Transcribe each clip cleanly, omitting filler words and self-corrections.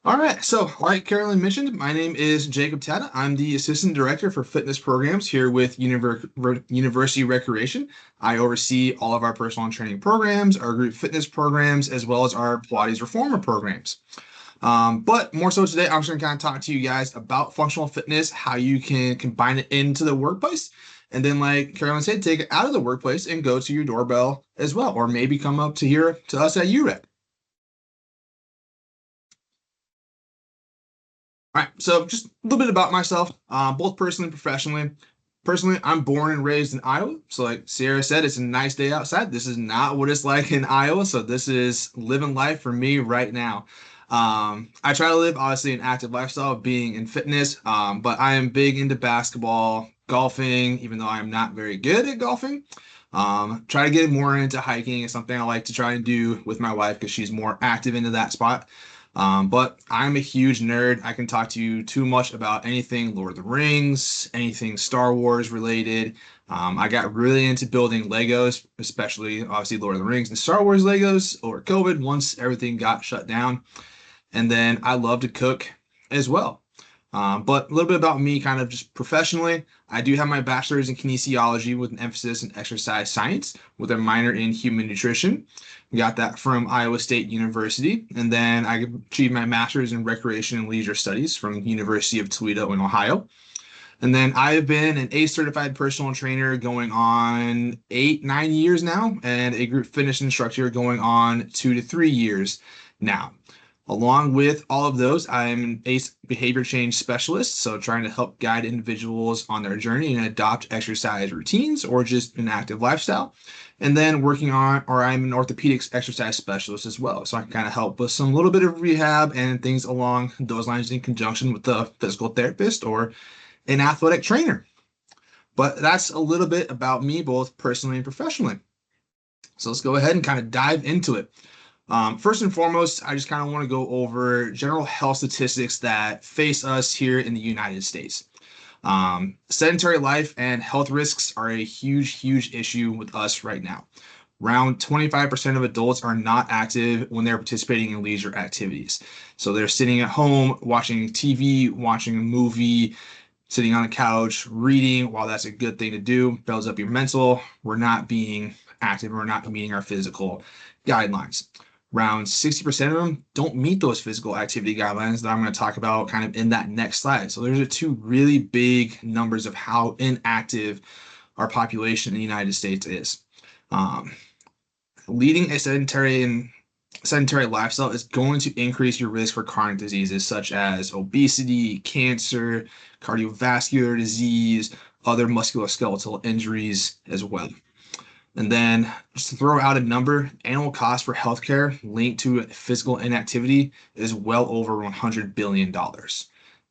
All right, so like Carolyn mentioned, my name is Jacob Tata. I'm the Assistant Director for Fitness Programs here with University Recreation. I oversee all of our personal training programs, our group fitness programs, as well as our Pilates Reformer programs. But more so today, I'm just going to kind of talk to you guys about functional fitness, how you can combine it into the workplace, and then, like Carolyn said, take it out of the workplace and go to your doorbell as well, or maybe come up to here to us at UREC. All right, so just a little bit about myself, both personally and professionally. Personally, I'm born and raised in Iowa. So, like Sierra said, it's a nice day outside. This is not what it's like in Iowa. So, this is living life for me right now. I try to live, obviously, an active lifestyle, being in fitness, but I am big into basketball, golfing, even though I'm not very good at golfing. Try to get more into hiking. It's something I like to try and do with my wife because she's more active into that spot. But I'm a huge nerd. I can talk to you too much about anything Lord of the Rings, anything Star Wars related. I got really into building Legos, especially obviously Lord of the Rings and Star Wars Legos over COVID once everything got shut down. And then I love to cook as well. But a little bit about me, kind of just professionally. I do have my bachelor's in kinesiology with an emphasis in exercise science with a minor in human nutrition. Got that from Iowa State University. And then I achieved my master's in recreation and leisure studies from University of Toledo in Ohio. And then I have been an ACE certified personal trainer going on 8, 9 years now, and a group fitness instructor going on 2 to 3 years now. Along with all of those, I'm an ACE behavior change specialist, so trying to help guide individuals on their journey and adopt exercise routines or just an active lifestyle. And then working on, or I'm an orthopedics exercise specialist as well, so I can kind of help with some little bit of rehab and things along those lines in conjunction with the physical therapist or an athletic trainer. But that's a little bit about me, both personally and professionally. So let's go ahead and kind of dive into it. First and foremost, I just kind of want to go over general health statistics that face us here in the United States. Sedentary life and health risks are a huge, huge issue with us right now. Around 25% of adults are not active when they're participating in leisure activities. So they're sitting at home watching TV, watching a movie, sitting on a couch, reading. While that's a good thing to do, builds up your mental, we're not being active, we're not meeting our physical guidelines. Around 60% of them don't meet those physical activity guidelines that I'm going to talk about kind of in that next slide. So there's two really big numbers of how inactive our population in the United States is. Leading a sedentary lifestyle is going to increase your risk for chronic diseases such as obesity, cancer, cardiovascular disease, other musculoskeletal injuries as well. And then just to throw out a number, annual cost for healthcare linked to physical inactivity is well over $100 billion.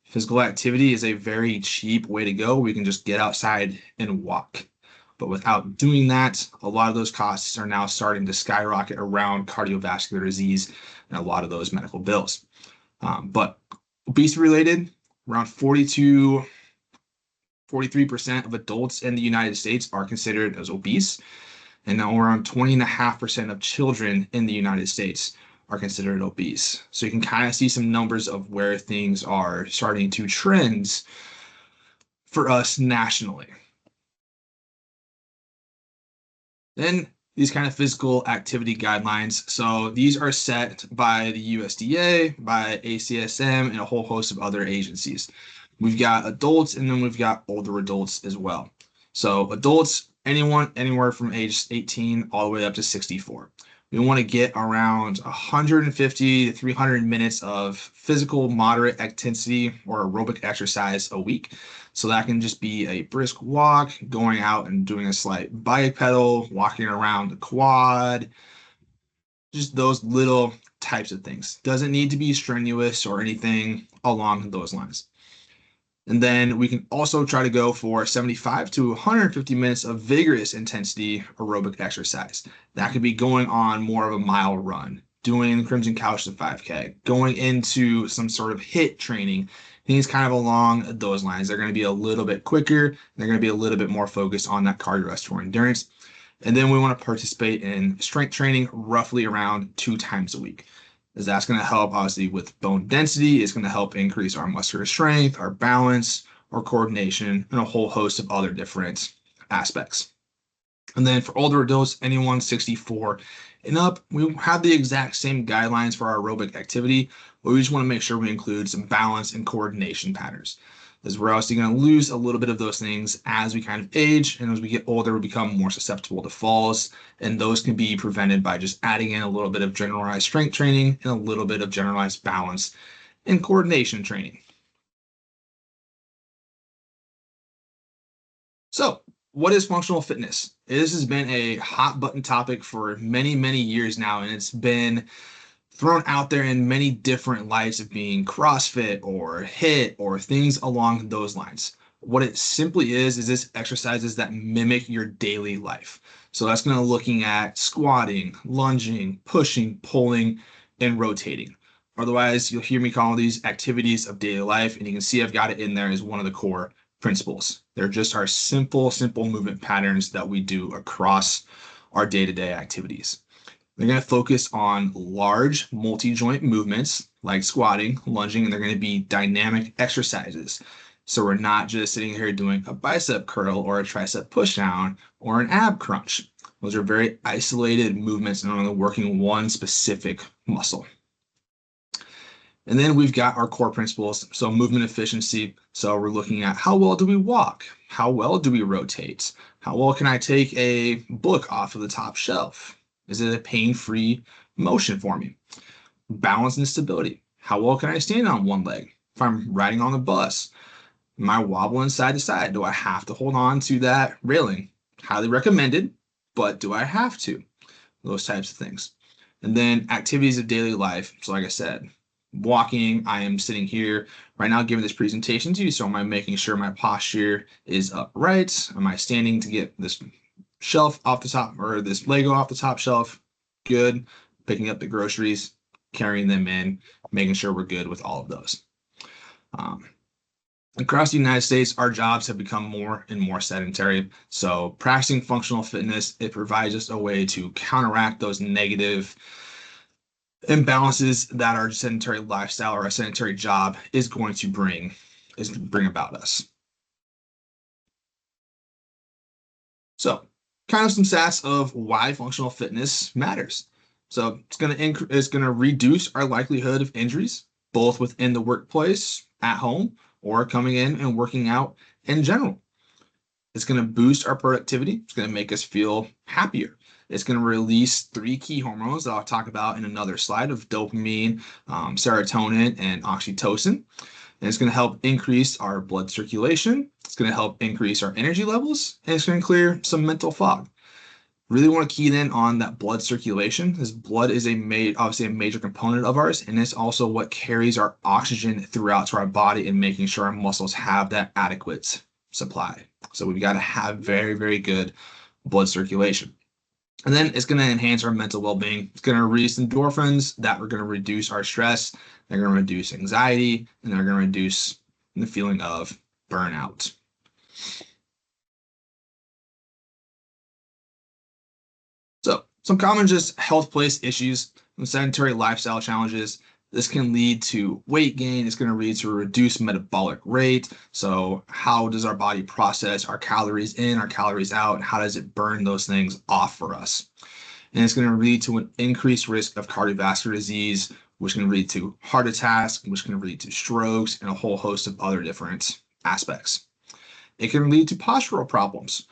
Physical activity is a very cheap way to go. We can just get outside and walk. But without doing that, a lot of those costs are now starting to skyrocket around cardiovascular disease and a lot of those medical bills. But obesity related, around 43% of adults in the United States are considered as obese. And now around 20.5% of children in the United States are considered obese. So you can kind of see some numbers of where things are starting to trend for us nationally. Then these kind of physical activity guidelines. So these are set by the USDA, by ACSM, and a whole host of other agencies. We've got adults and then we've got older adults as well. So adults, anyone anywhere from age 18 all the way up to 64. We want to get around 150 to 300 minutes of physical moderate intensity or aerobic exercise a week. So that can just be a brisk walk, going out and doing a slight bike pedal, walking around the quad, just those little types of things. Doesn't need to be strenuous or anything along those lines. And then we can also try to go for 75 to 150 minutes of vigorous intensity aerobic exercise. That could be going on more of a mile run, doing Crimson Couch to 5K, going into some sort of HIIT training, things kind of along those lines. They're going to be a little bit quicker. They're going to be a little bit more focused on that cardiorespiratory endurance. And then we want to participate in strength training roughly around 2 times a week. As that's going to help obviously with bone density, it's going to help increase our muscular strength, our balance, our coordination, and a whole host of other different aspects. And then for older adults, anyone 64 and up, we have the exact same guidelines for our aerobic activity, but we just want to make sure we include some balance and coordination patterns. As we're obviously going to lose a little bit of those things as we kind of age, and as we get older, we become more susceptible to falls, and those can be prevented by just adding in a little bit of generalized strength training and a little bit of generalized balance and coordination training. So, what is functional fitness? This has been a hot button topic for many, many years now, and it's been thrown out there in many different lights of being CrossFit or HIIT or things along those lines. What it simply is this exercises that mimic your daily life. So that's going to looking at squatting, lunging, pushing, pulling, and rotating. Otherwise, you'll hear me call these activities of daily life, and you can see I've got it in there as one of the core principles. They're just our simple movement patterns that we do across our day-to-day activities. They're going to focus on large multi-joint movements like squatting, lunging, and they're going to be dynamic exercises. So we're not just sitting here doing a bicep curl or a tricep push down or an ab crunch. Those are very isolated movements and only working one specific muscle. And then we've got our core principles. So movement efficiency. So we're looking at how well do we walk? How well do we rotate? How well can I take a book off of the top shelf? Is it a pain-free motion for me? Balance and stability. How well can I stand on one leg? If I'm riding on the bus, am I wobbling side to side? Do I have to hold on to that railing? Highly recommended, but do I have to? Those types of things. And then activities of daily life. So like I said, walking, I am sitting here right now giving this presentation to you. So am I making sure my posture is upright? Am I standing to get this shelf off the top or this Lego off the top shelf? Good. Picking up the groceries, carrying them in, making sure we're good with all of those. Across the United States, our jobs have become more and more sedentary. So practicing functional fitness, it provides us a way to counteract those negative imbalances that our sedentary lifestyle or a sedentary job is going to bring about us. So kind of some stats of why functional fitness matters. So it's going to reduce our likelihood of injuries, both within the workplace, at home, or coming in and working out in general. It's going to boost our productivity. It's going to make us feel happier. It's going to release 3 key hormones that I'll talk about in another slide of dopamine, serotonin, and oxytocin. And it's going to help increase our blood circulation. It's going to help increase our energy levels, and it's going to clear some mental fog. Really want to key in on that blood circulation, because blood is obviously a major component of ours, and it's also what carries our oxygen throughout to our body and making sure our muscles have that adequate supply. So we've got to have very, very good blood circulation. And then it's going to enhance our mental well-being. It's going to release endorphins that are going to reduce our stress. They're going to reduce anxiety, and they're going to reduce the feeling of burnout. So some common just health place issues and sedentary lifestyle challenges. This can lead to weight gain. It's going to lead to a reduced metabolic rate. So how does our body process our calories in, our calories out, and how does it burn those things off for us? And it's going to lead to an increased risk of cardiovascular disease, which can lead to heart attacks, which can lead to strokes, and a whole host of other different aspects. It can lead to postural problems.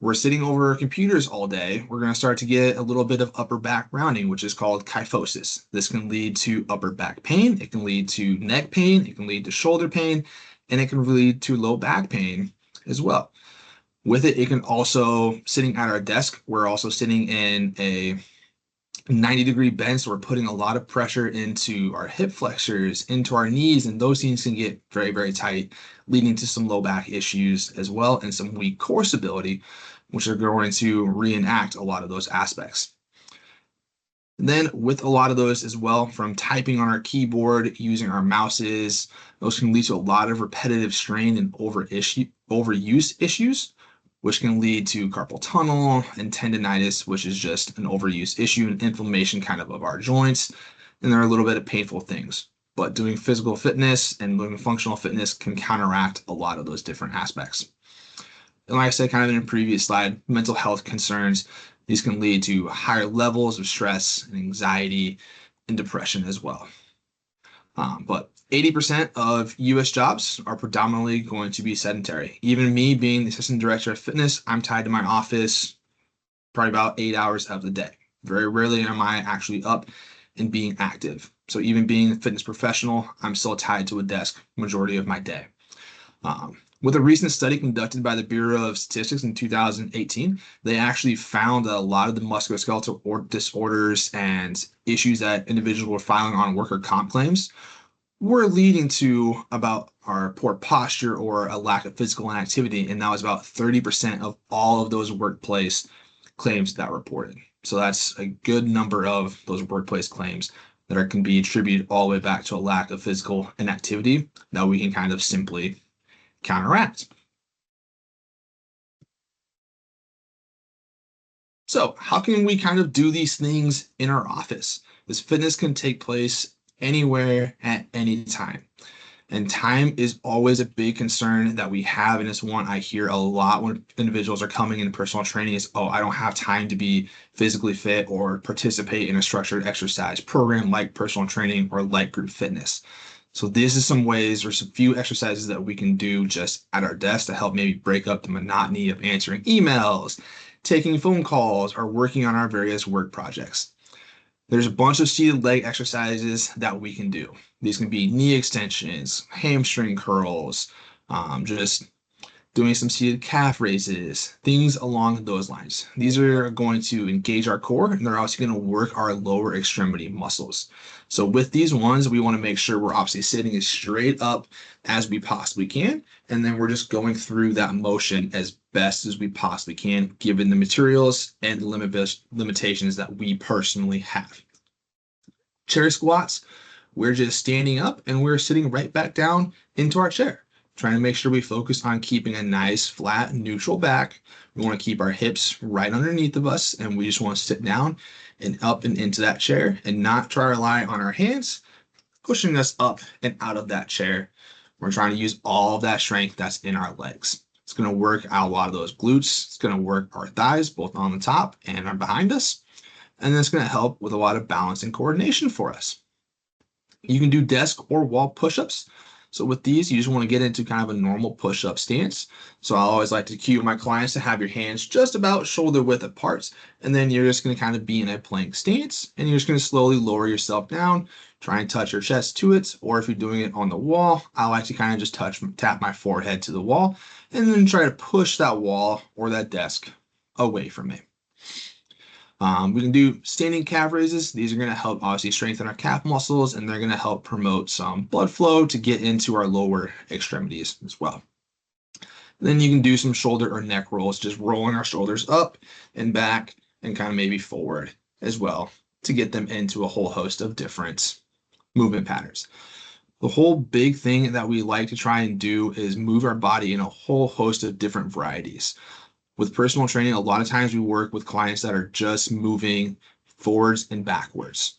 We're sitting over computers all day, we're going to start to get a little bit of upper back rounding, which is called kyphosis. This can lead to upper back pain, it can lead to neck pain, it can lead to shoulder pain, and it can lead to low back pain as well. With it, it can also, sitting at our desk, we're also sitting in a 90-degree bend, so we're putting a lot of pressure into our hip flexors, into our knees, and those things can get very, very tight, leading to some low back issues as well, and some weak core stability, which are going to reenact a lot of those aspects. And then with a lot of those as well, from typing on our keyboard, using our mouses, those can lead to a lot of repetitive strain and overuse issues, which can lead to carpal tunnel and tendonitis, which is just an overuse issue and inflammation kind of our joints. And there are a little bit of painful things. But doing physical fitness and doing functional fitness can counteract a lot of those different aspects. And like I said, kind of in a previous slide, mental health concerns, these can lead to higher levels of stress and anxiety and depression as well. But 80% of US jobs are predominantly going to be sedentary. Even me being the assistant director of fitness, I'm tied to my office probably about 8 hours of the day. Very rarely am I actually up and being active. So even being a fitness professional, I'm still tied to a desk majority of my day. With a recent study conducted by the Bureau of Statistics in 2018, they actually found that a lot of the musculoskeletal disorders and issues that individuals were filing on worker comp claims were leading to about our poor posture or a lack of physical inactivity. And that was about 30% of all of those workplace claims that were reported. So that's a good number of those workplace claims that can be attributed all the way back to a lack of physical inactivity that we can kind of simply counteract. So how can we kind of do these things in our office? This fitness can take place anywhere at any time. And time is always a big concern that we have. And it's one I hear a lot when individuals are coming in personal training is, oh, I don't have time to be physically fit or participate in a structured exercise program like personal training or like group fitness. So this is some ways or some few exercises that we can do just at our desk to help maybe break up the monotony of answering emails, taking phone calls, or working on our various work projects. There's a bunch of seated leg exercises that we can do. These can be knee extensions, hamstring curls, just doing some seated calf raises, things along those lines. These are going to engage our core, and they're also going to work our lower extremity muscles. So with these ones, we want to make sure we're obviously sitting as straight up as we possibly can, and then we're just going through that motion as best as we possibly can, given the materials and limitations that we personally have. Chair squats, we're just standing up and we're sitting right back down into our chair, trying to make sure we focus on keeping a nice, flat, neutral back. We want to keep our hips right underneath of us, and we just want to sit down and up and into that chair and not try to rely on our hands pushing us up and out of that chair. We're trying to use all of that strength that's in our legs. It's going to work out a lot of those glutes. It's going to work our thighs, both on the top and behind us. And then it's going to help with a lot of balance and coordination for us. You can do desk or wall push-ups. So with these, you just want to get into kind of a normal push-up stance. So I always like to cue my clients to have your hands just about shoulder width apart, and then you're just going to kind of be in a plank stance, and you're just going to slowly lower yourself down, try and touch your chest to it, or if you're doing it on the wall, I like to kind of just tap my forehead to the wall, and then try to push that wall or that desk away from me. We can do standing calf raises. These are going to help obviously strengthen our calf muscles, and they're going to help promote some blood flow to get into our lower extremities as well. And then you can do some shoulder or neck rolls, just rolling our shoulders up and back and kind of maybe forward as well to get them into a whole host of different movement patterns. The whole big thing that we like to try and do is move our body in a whole host of different varieties. With personal training, a lot of times we work with clients that are just moving forwards and backwards.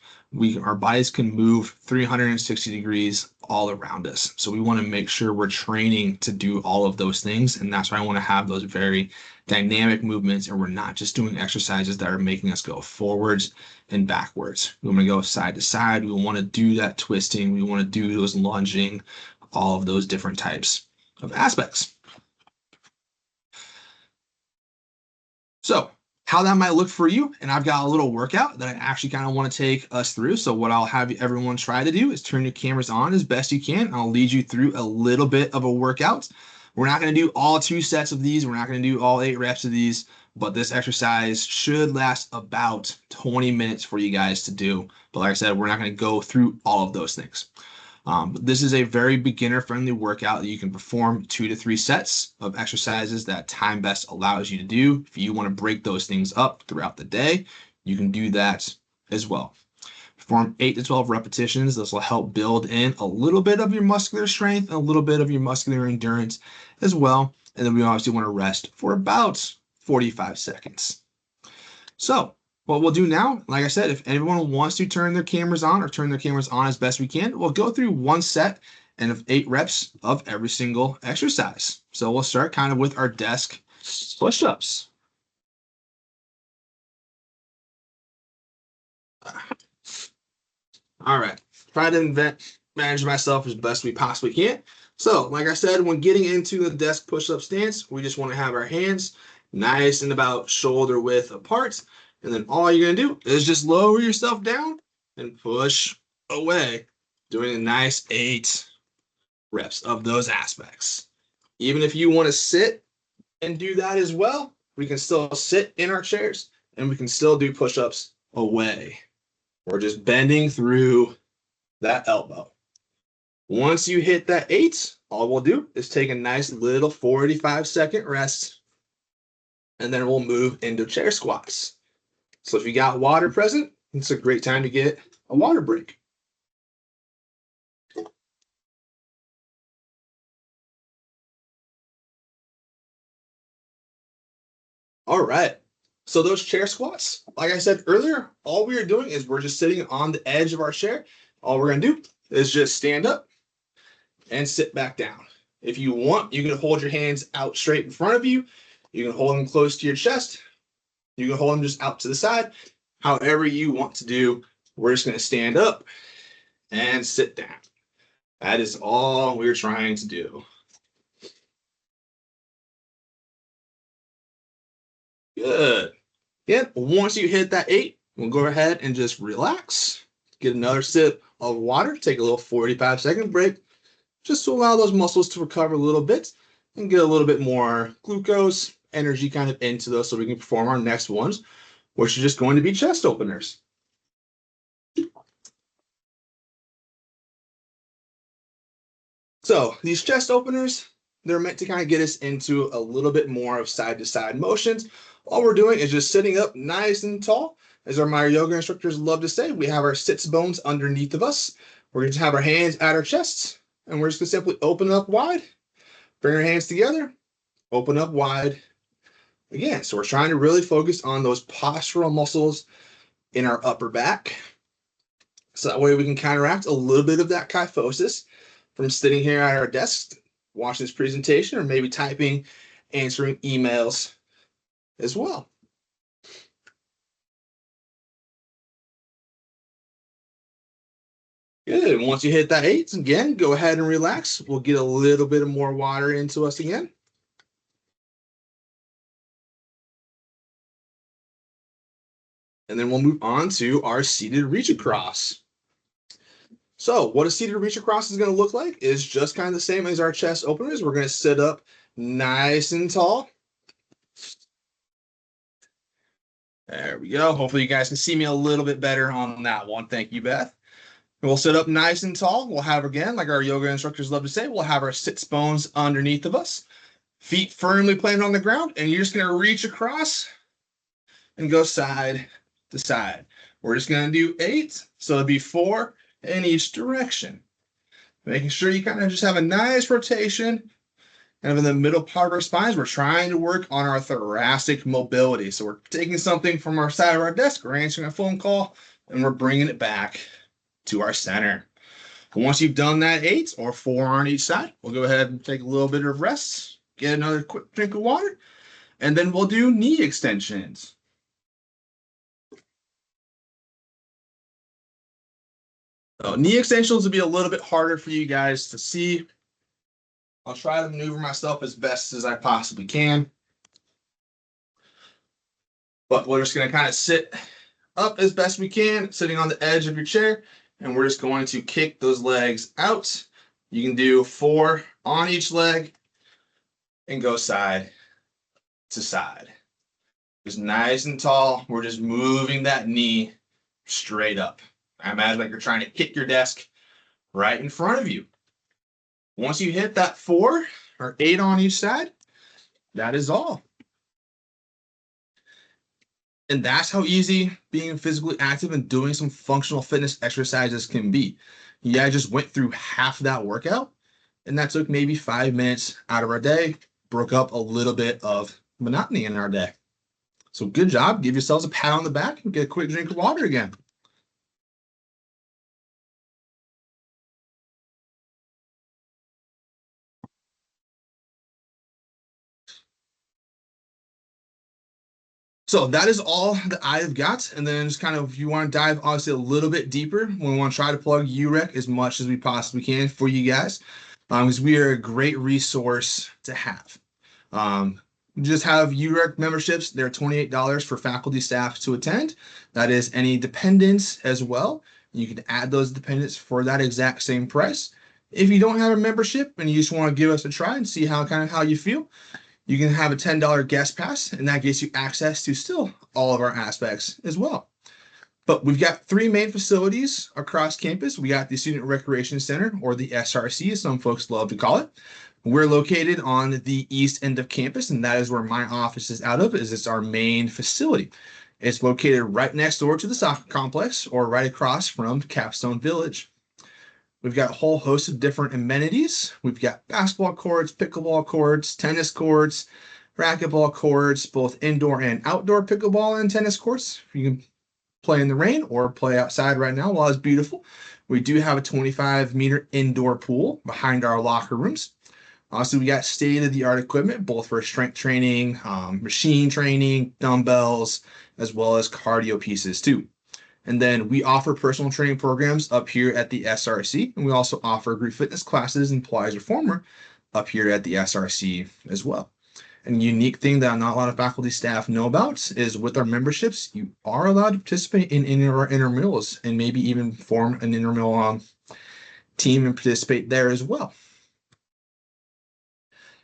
Our bodies can move 360 degrees all around us. So we want to make sure we're training to do all of those things. And that's why I want to have those very dynamic movements. And we're not just doing exercises that are making us go forwards and backwards. We want to go side to side. We want to do that twisting. We want to do those lunging, all of those different types of aspects. So how that might look for you, and I've got a little workout that I actually kind of want to take us through. So what I'll have everyone try to do is turn your cameras on as best you can. I'll lead you through a little bit of a workout. We're not going to do all 2 sets of these. We're not going to do all 8 reps of these, but this exercise should last about 20 minutes for you guys to do. But like I said, we're not going to go through all of those things. But this is a very beginner-friendly workout that you can perform 2 to 3 sets of exercises that time best allows you to do. If you want to break those things up throughout the day, you can do that as well. Perform 8 to 12 repetitions. This will help build in a little bit of your muscular strength and a little bit of your muscular endurance as well. And then we obviously want to rest for about 45 seconds. So what we'll do now, like I said, if anyone wants to turn their cameras on or turn their cameras on as best we can, we'll go through one set and of 8 reps of every single exercise. So we'll start kind of with our desk push-ups. All right, try to manage myself as best we possibly can. So, like I said, when getting into the desk push-up stance, we just want to have our hands nice and about shoulder width apart. And then all you're gonna do is just lower yourself down and push away, doing a nice 8 reps of those aspects. Even if you want to sit and do that as well, we can still sit in our chairs and we can still do push-ups away. We're just bending through that elbow. Once you hit that 8, all we'll do is take a nice little 45-second rest, and then we'll move into chair squats. So if you got water present, it's a great time to get a water break. All right. So those chair squats, like I said earlier, all we are doing is we're just sitting on the edge of our chair. All we're going to do is just stand up and sit back down. If you want, you can hold your hands out straight in front of you. You can hold them close to your chest. You can hold them just out to the side. However you want to do, we're just going to stand up and sit down. That is all we're trying to do. Good. Yeah, once you hit that 8, we'll go ahead and just relax. Get another sip of water. Take a little 45-second break just to allow those muscles to recover a little bit and get a little bit more glucose, energy kind of into those so we can perform our next ones, which are just going to be chest openers. So these chest openers, they're meant to kind of get us into a little bit more of side-to-side motions. All we're doing is just sitting up nice and tall. As my yoga instructors love to say, we have our sits bones underneath of us. We're going to have our hands at our chests, and we're just going to simply open up wide, bring our hands together, open up wide again. So we're trying to really focus on those postural muscles in our upper back. So that way we can counteract a little bit of that kyphosis from sitting here at our desk, watching this presentation, or maybe typing, answering emails as well. Good. And once you hit that 8, again, go ahead and relax. We'll get a little bit of more water into us again. And then we'll move on to our seated reach across. So what a seated reach across is going to look like is just kind of the same as our chest openers. We're going to sit up nice and tall. There we go. Hopefully you guys can see me a little bit better on that one. Thank you, Beth. We'll sit up nice and tall. We'll have, again, like our yoga instructors love to say, we'll have our sits bones underneath of us, feet firmly planted on the ground, and you're just going to reach across and go side to side. We're just going to do 8, so it'll be 4 in each direction. Making sure you kind of just have a nice rotation. And in the middle part of our spines, we're trying to work on our thoracic mobility. So we're taking something from our side of our desk, we're answering a phone call, and we're bringing it back to our center. And once you've done that 8 or 4 on each side, we'll go ahead and take a little bit of rest, get another quick drink of water, and then we'll do knee extensions. So knee extensions will be a little bit harder for you guys to see. I'll try to maneuver myself as best as I possibly can. But we're just going to kind of sit up as best we can, sitting on the edge of your chair, and we're just going to kick those legs out. You can do 4 on each leg and go side to side. Just nice and tall. We're just moving that knee straight up. I imagine like you're trying to kick your desk right in front of you. Once you hit that 4 or 8 on each side, that is all. And that's how easy being physically active and doing some functional fitness exercises can be. Yeah, I just went through half that workout, and that took maybe 5 minutes out of our day, broke up a little bit of monotony in our day. So good job. Give yourselves a pat on the back and get a quick drink of water again. So that is all that I've got. And then just kind of, if you want to dive obviously a little bit deeper, we want to try to plug UREC as much as we possibly can for you guys, because we are a great resource to have. Just have UREC memberships. They're $28 for faculty staff to attend. That is any dependents as well. You can add those dependents for that exact same price. If you don't have a membership and you just want to give us a try and see how you feel, you can have a $10 guest pass, and that gets you access to still all of our aspects as well. But we've got 3 main facilities across campus. We got the Student Recreation Center, or the SRC, as some folks love to call it. We're located on the east end of campus, and that is where my office is out of, is it's our main facility. It's located right next door to the soccer complex, or right across from Capstone Village. We've got a whole host of different amenities. We've got basketball courts, pickleball courts, tennis courts, racquetball courts, both indoor and outdoor pickleball and tennis courts. You can play in the rain or play outside right now while it's beautiful. We do have a 25-meter indoor pool behind our locker rooms. Also, we got state-of-the-art equipment, both for strength training, machine training, dumbbells, as well as cardio pieces too. And then we offer personal training programs up here at the SRC, and we also offer group fitness classes and Pilates Reformer up here at the SRC as well. And a unique thing that not a lot of faculty staff know about is with our memberships, you are allowed to participate in our intramurals and maybe even form an intramural team and participate there as well.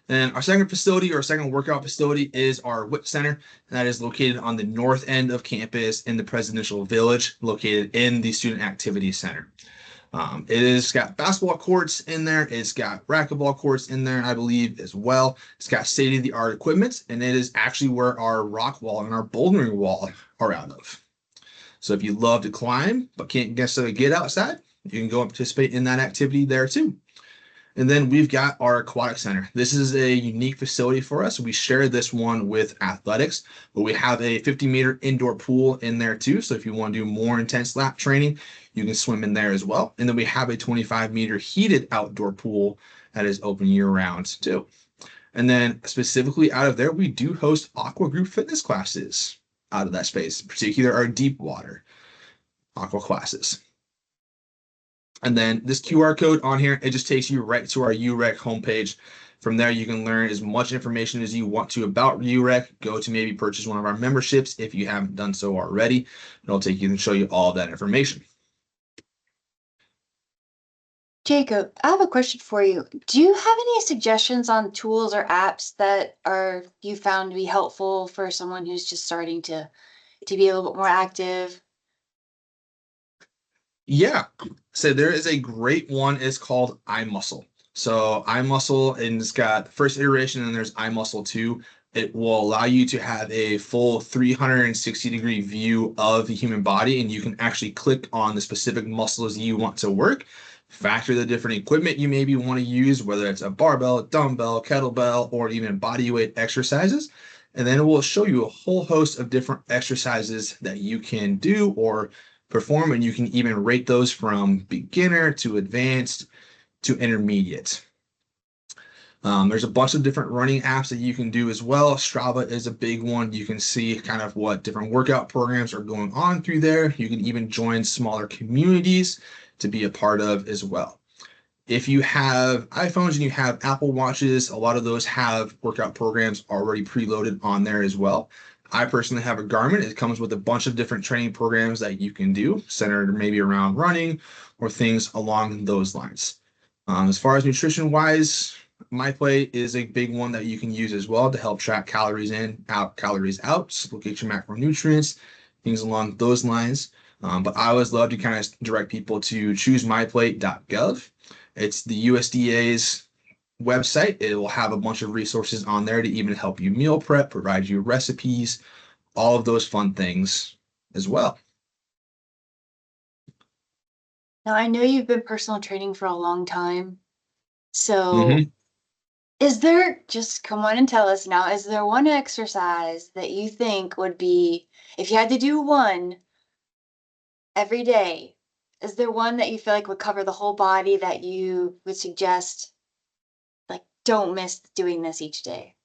And our second facility, or second workout facility, is our WIP Center. And that is located on the north end of campus in the Presidential Village, located in the Student Activities Center. It has got basketball courts in there. It's got racquetball courts in there, I believe, as well. It's got state-of-the-art equipment, and it is actually where our rock wall and our bouldering wall are out of. So if you love to climb but can't necessarily get outside, you can go and participate in that activity there too. And then we've got our aquatic center. This is a unique facility for us. We share this one with athletics, but we have a 50-meter indoor pool in there too. So if you want to do more intense lap training, you can swim in there as well. And then we have a 25-meter heated outdoor pool that is open year-round too. And then specifically out of there, we do host aqua group fitness classes out of that space, in particular our deep water aqua classes. And then this QR code on here, it just takes you right to our UREC homepage. From there, you can learn as much information as you want to about UREC. Go to maybe purchase one of our memberships if you haven't done so already. It'll take you and show you all of that information. Jacob, I have a question for you. Do you have any suggestions on tools or apps that you found to be helpful for someone who's just starting to be a little bit more active? Yeah. So there is a great one. It's called iMuscle. So iMuscle, and it's got the first iteration, and there's iMuscle 2. It will allow you to have a full 360-degree view of the human body, and you can actually click on the specific muscles you want to work, factor the different equipment you maybe want to use, whether it's a barbell, dumbbell, kettlebell, or even body weight exercises. And then it will show you a whole host of different exercises that you can do or perform, and you can even rate those from beginner to advanced to intermediate. There's a bunch of different running apps that you can do as well. Strava is a big one. You can see kind of what different workout programs are going on through there. You can even join smaller communities to be a part of as well. If you have iPhones and you have Apple Watches, a lot of those have workout programs already preloaded on there as well. I personally have a Garmin. It comes with a bunch of different training programs that you can do, centered maybe around running or things along those lines. As far as nutrition-wise, MyPlate is a big one that you can use as well to help track calories in, out, calories out, locate your macronutrients, things along those lines. But I always love to kind of direct people to choosemyplate.gov. It's the USDA's website. It will have a bunch of resources on there to even help you meal prep, provide you recipes, all of those fun things as well. Now, I know you've been personal training for a long time. So Is there, just come on and tell us now, is there one exercise that you think would be, if you had to do one every day, is there one that you feel like would cover the whole body that you would suggest, like, don't miss doing this each day?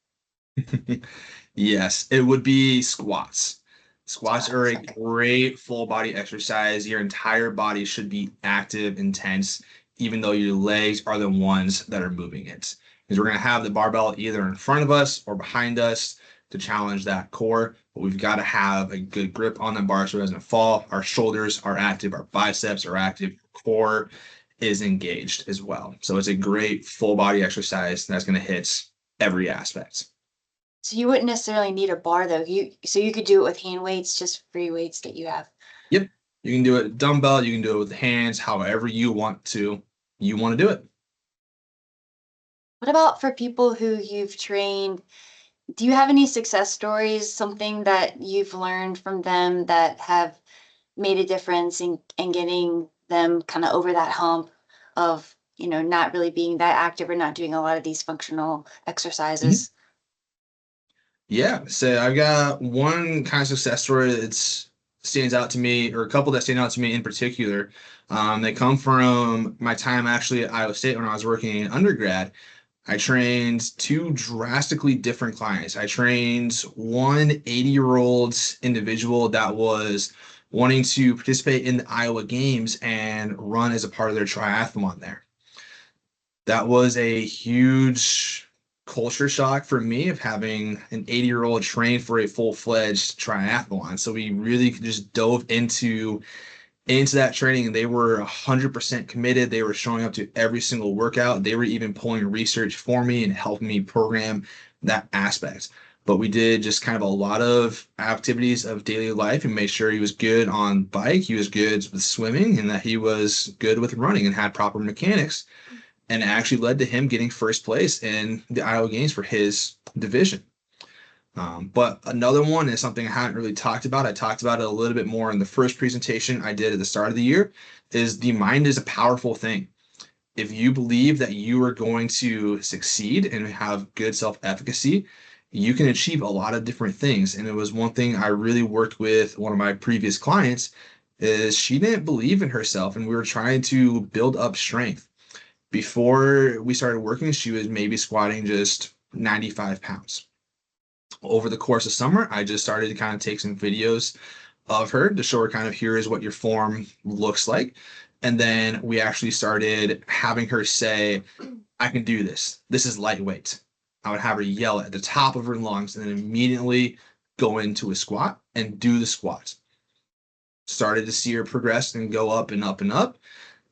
Yes, it would be squats. Squats are Squats, a okay. great full body exercise. Your entire body should be active, intense, even though your legs are the ones that are moving it. Because we're going to have the barbell either in front of us or behind us to challenge that core. But we've got to have a good grip on the bar so it doesn't fall. Our shoulders are active, our biceps are active, core is engaged as well. So it's a great full body exercise that's going to hit every aspect. So you wouldn't necessarily need a bar though. You could do it with hand weights, just free weights that you have. Yep. You can do it dumbbell, you can do it with the hands, however you want to. You want to do it. What about for people who you've trained? Do you have any success stories, something that you've learned from them that have made a difference in getting them kind of over that hump of, not really being that active or not doing a lot of these functional Mhm. exercises? Yeah. So I've got one kind of success story that stands out to me, or a couple that stand out to me in particular. They come from my time actually at Iowa State when I was working in undergrad. I trained two drastically different clients. I trained one 80-year-old individual that was wanting to participate in the Iowa Games and run as a part of their triathlon there. That was a huge culture shock for me of having an 80-year-old train for a full-fledged triathlon. So we really just dove into that training and they were 100% committed. They were showing up to every single workout. They were even pulling research for me and helping me program that aspect. But we did just kind of a lot of activities of daily life and made sure he was good on bike, he was good with swimming, and that he was good with running and had proper mechanics. And it actually led to him getting first place in the Iowa Games for his division. But another one is something I haven't really talked about. I talked about it a little bit more in the first presentation I did at the start of the year, is the mind is a powerful thing. If you believe that you are going to succeed and have good self-efficacy, you can achieve a lot of different things. And it was one thing I really worked with one of my previous clients is she didn't believe in herself and we were trying to build up strength. Before we started working, she was maybe squatting just 95 pounds. Over the course of summer, I just started to kind of take some videos of her to show her kind of here is what your form looks like. And then we actually started having her say, I can do this. This is lightweight. I would have her yell at the top of her lungs and then immediately go into a squat and do the squat. Started to see her progress and go up and up and up.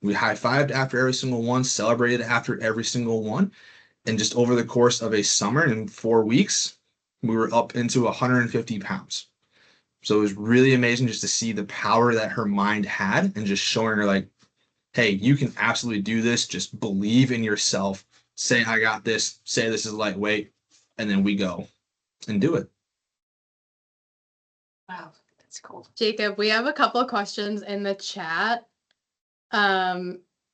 We high fived after every single one, celebrated after every single one. And just over the course of a summer in 4 weeks, we were up into 150 pounds. So it was really amazing just to see the power that her mind had and just showing her, like, hey, you can absolutely do this. Just believe in yourself. Say, I got this. Say, this is lightweight. And then we go and do it. Wow, that's cool. Jacob, we have a couple of questions in the chat.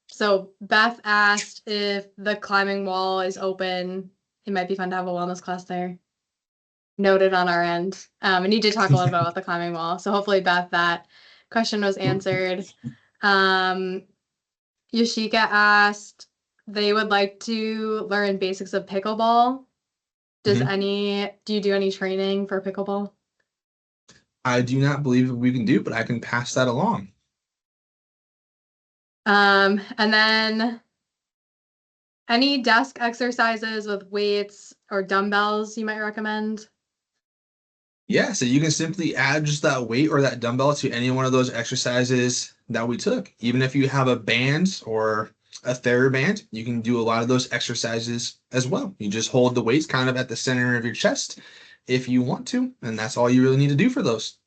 So Beth asked if the climbing wall is open. It might be fun to have a wellness class there. Noted on our end. And you did talk a little bit about the climbing wall. So hopefully, Beth, that question was answered. Yashika asked they would like to learn basics of pickleball. Do you do any training for pickleball? I do not believe we can do, but I can pass that along. And then any desk exercises with weights or dumbbells you might recommend? Yeah, so you can simply add just that weight or that dumbbell to any one of those exercises that we took. Even if you have a band or a TheraBand, you can do a lot of those exercises as well. You just hold the weights kind of at the center of your chest if you want to, and that's all you really need to do for those.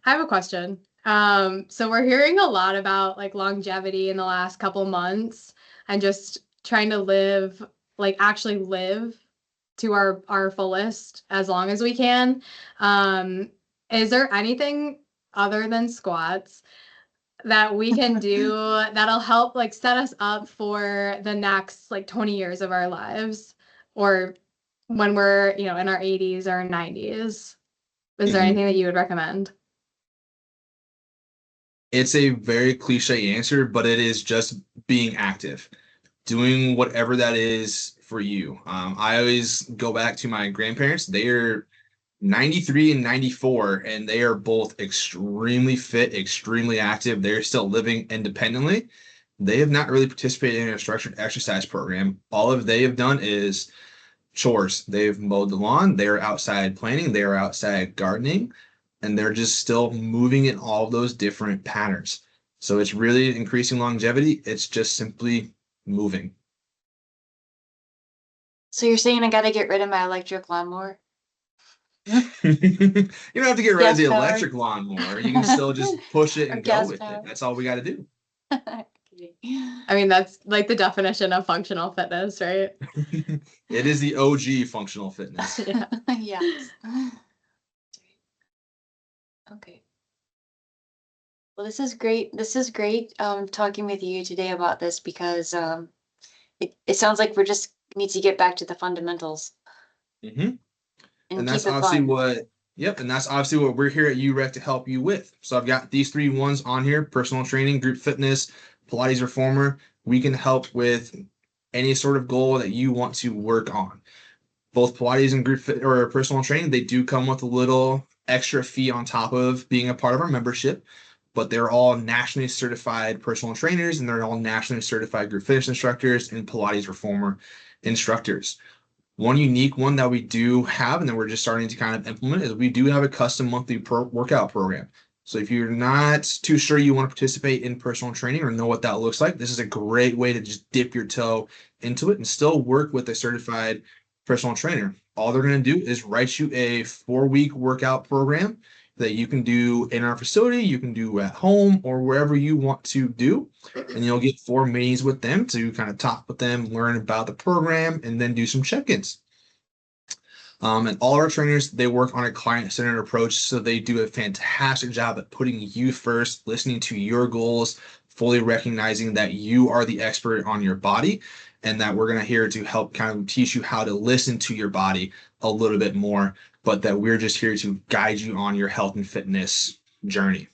I have a question. So we're hearing a lot about like longevity in the last couple months and just trying to live, like actually live to our fullest as long as we can. Is there anything other than squats that we can do that'll help like set us up for the next like 20 years of our lives, or when we're, in our 80s or 90s? Is there Mhm. anything that you would recommend? It's a very cliche answer, but it is just being active, doing whatever that is for you. I always go back to my grandparents. They are 93 and 94, and they are both extremely fit, extremely active. They're still living independently. They have not really participated in a structured exercise program. All of they have done is chores. They've mowed the lawn, they're outside planting, they're outside gardening, and they're just still moving in all of those different patterns. So it's really increasing longevity. It's just simply moving. So you're saying I got to get rid of my electric lawnmower? You don't have to get rid of Gas the powered electric lawnmower. You can still just push it or and go gas with it. powered? That's all we got to do. I mean, that's like the definition of functional fitness, right? It is the OG functional fitness. Yeah. Yes. Okay. Well, this is great. This is great talking with you today about this because it sounds like we're just need to get back to the fundamentals hmm and And keep that's it obviously fun. and that's obviously what we're here at UREC to help you with. So I've got these three ones on here: personal training, group fitness, Pilates reformer. We can help with any sort of goal that you want to work on. Both Pilates and group fit or personal training, they do come with a little extra fee on top of being a part of our membership, but they're all nationally certified personal trainers and they're all nationally certified group fitness instructors and Pilates reformer instructors. One unique one that we do have, and that we're just starting to kind of implement, is we do have a custom monthly workout program. So if you're not too sure you want to participate in personal training or know what that looks like, this is a great way to just dip your toe into it and still work with a certified personal trainer. All they're going to do is write you a 4-week workout program that you can do in our facility, you can do at home, or wherever you want to do. And you'll get 4 meetings with them to kind of talk with them, learn about the program, and then do some check-ins. And all our trainers, they work on a client-centered approach, so they do a fantastic job at putting you first, listening to your goals, fully recognizing that you are the expert on your body, and that we're going to here to help kind of teach you how to listen to your body a little bit more, but that we're just here to guide you on your health and fitness journey.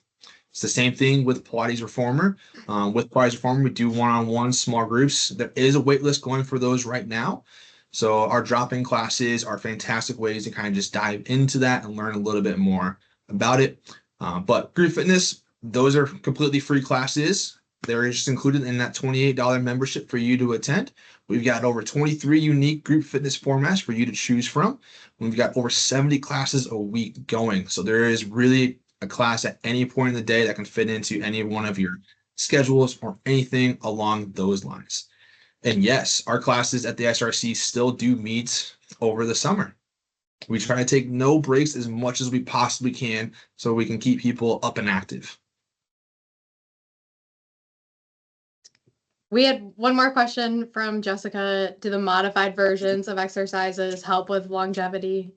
It's the same thing with Pilates Reformer. With Pilates Reformer, we do one-on-one small groups. There is a wait list going for those right now. So our drop-in classes are fantastic ways to kind of just dive into that and learn a little bit more about it. But group fitness, those are completely free classes. They're just included in that $28 membership for you to attend. We've got over 23 unique group fitness formats for you to choose from. We've got over 70 classes a week going. So there is really a class at any point in the day that can fit into any one of your schedules or anything along those lines. And yes, our classes at the SRC still do meet over the summer. We try to take no breaks as much as we possibly can so we can keep people up and active. We had one more question from Jessica. Do the modified versions of exercises help with longevity?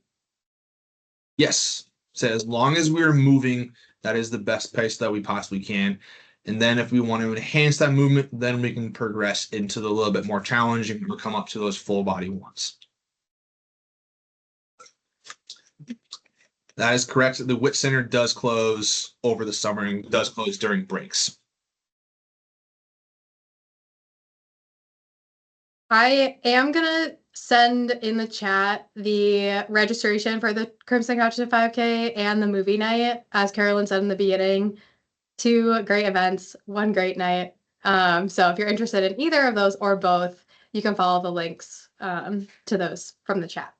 Yes. So as long as we're moving, that is the best pace that we possibly can. And then if we want to enhance that movement, then we can progress into the little bit more challenging or come up to those full body ones. That is correct. The WIT Center does close over the summer and does close during breaks. I am gonna send in the chat the registration for the Crimson Couch to 5K and the movie night, as Carolyn said in the beginning. 2 great events, 1 great night. So if you're interested in either of those or both, you can follow the links to those from the chat.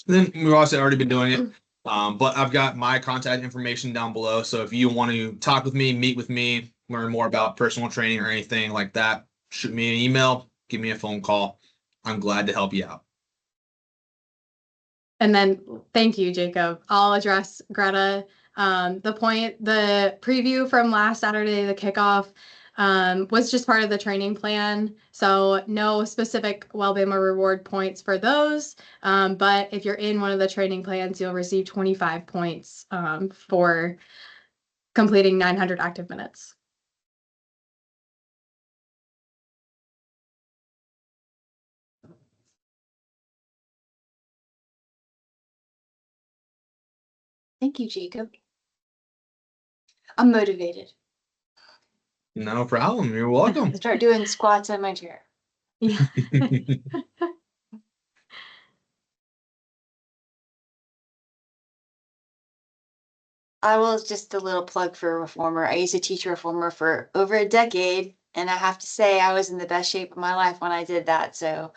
Then we've also already been doing it. But I've got my contact information down below. So if you want to talk with me, meet with me, learn more about personal training or anything like that, shoot me an email, give me a phone call. I'm glad to help you out. And then thank you, Jacob. I'll address Greta. The preview from last Saturday, the kickoff, was just part of the training plan. So no specific Wellbama reward points for those. But if you're in one of the training plans, you'll receive 25 points for completing 900 active minutes. Thank you, Jacob. I'm motivated. No problem. You're welcome. Start doing squats in my chair. Yeah. I was just a little plug for Reformer. I used to teach Reformer for over a decade, and I have to say I was in the best shape of my life when I did that. So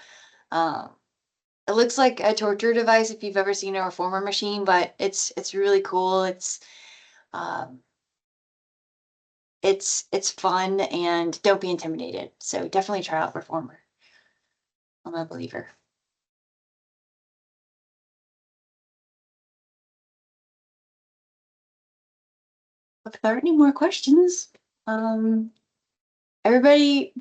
it looks like a torture device if you've ever seen a Reformer machine, but it's really cool. Um, it's fun, and don't be intimidated. So definitely try out Reformer. I'm a believer. If there aren't any more questions, everybody,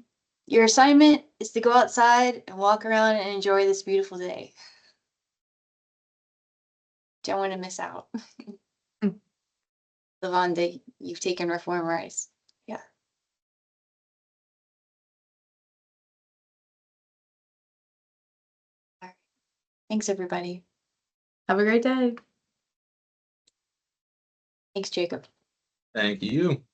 your assignment is to go outside and walk around and enjoy this beautiful day. Don't want to miss out. The one that you've taken Reform Rice. Yeah. All right. Thanks, everybody. Have a great day. Thanks, Jacob. Thank you.